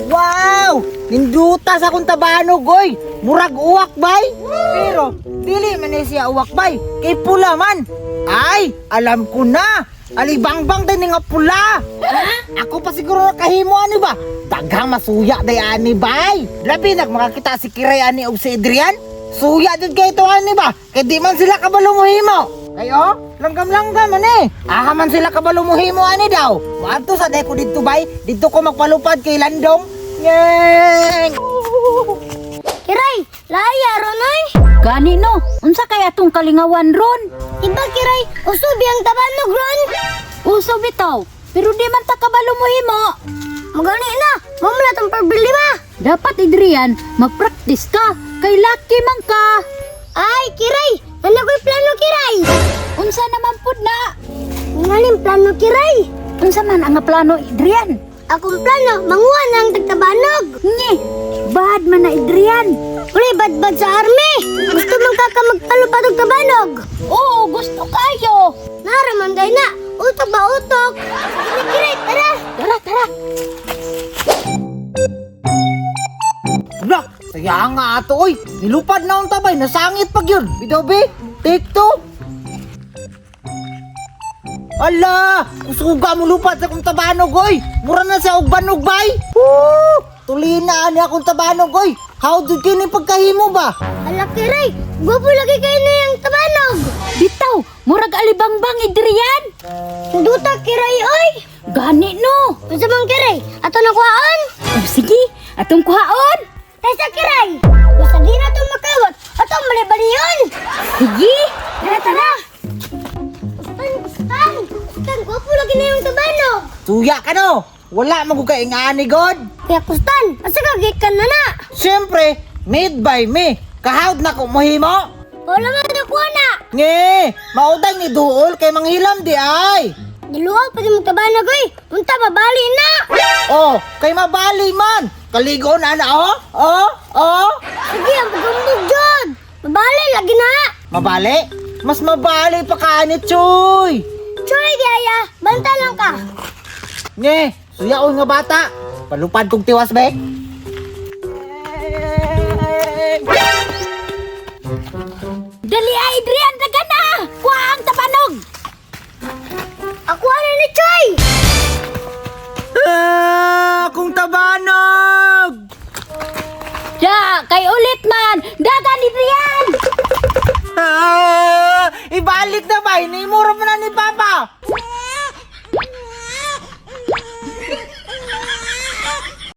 Wow! Ninduta sa akong tabanog, oy! Murag uwak bay! Pero, dili man na siya uwak bay, kay pula man! Ay! Alam ko na! Alibangbang din nga pula! Ako pa siguro nakahimo ani ba? Daghang masuya day ani bay! Labi makakita si Kiray ani og si Adrian? Suya din kay ito ani ba? Kay di man sila kabalo mo himo! Kayo? Langgam-langgam man eh! Aha man sila kabalo mo himo ani daw! Maadto sa day ko dito bay, dito ko magpalupad kay Landong! Yeng! Kiray, laya ron oy. Gani no, unsa kay atong kalingawan ron? Iba Kiray, usubi ang tabanog ron. Uso bitaw, pero di man ta kabalo mo himo. Magani na, mamala tong problema. Dapat Adrian, mag-practice ka, kay lucky man ka. Ay, Kiray, nalagoy plano Kiray. Unsa naman pud na? Ngalim plano Kiray. Unsa man ang plano Adrian? Akong plano, manguha ng tagtabanog. Nye, bad man na Adrian. Uli, bad-bad sa army. Gusto mong magpalupad og tabanog. Oo, gusto kayo. Naraman day na, utok ba utok? Sige Kiray, tara. Tara. Wala! Saya nga ato oy! Nilupad na ang tabay, nasangit pag yun! Bitaw be! Take two! Ala! Kusuga mo lupad sa akong tabanog oy! Mura na siya og banog bay! Woo! Tulina ni akong tabanog oy! How did kini pagkahimo ba? Ala Kiray, guwapo lagi kayo na yung tabanog. Bitaw, murag alibangbang Adrian. Duta Kiray, oy. Gani no. Unsa man Kiray, ato na kuhaan. Oh, sige, atong kuhaon. Tesa Kiray, basta di na itong makawat, ato malibaliyon. Sige. Tara. Kustan, guwapo lagi na yung tabanog. Suya ka no! Wala man ko kay ingani god! Kaya Kustan, asa ka gikan na na? Siyempre, made by me! Kahawd na ko mohimo! Wala man na kuha na. Nge! Mautay ni Duol kay manghilam di ay! Diluwag pati mong tabanog, oy. Unta, babali na. Oh, kay mabali man! Kaligo na na oh! Sige, ang pagambog dyan. Babali, lagi na. Mabali? Mas mabali pa kanit, Choy! Choy, Diaya, banta lang ka. Nge! Suyaon nga bata! Palupad kong tiwas, be! Dali Adrian, daga na. Kuha ang tabanog. Ako ano ni Choy? Akong tabanog! Ya, kay ulit man. Daga ni Adrian. Ibalik na ba? Inimura mo na ni Papa!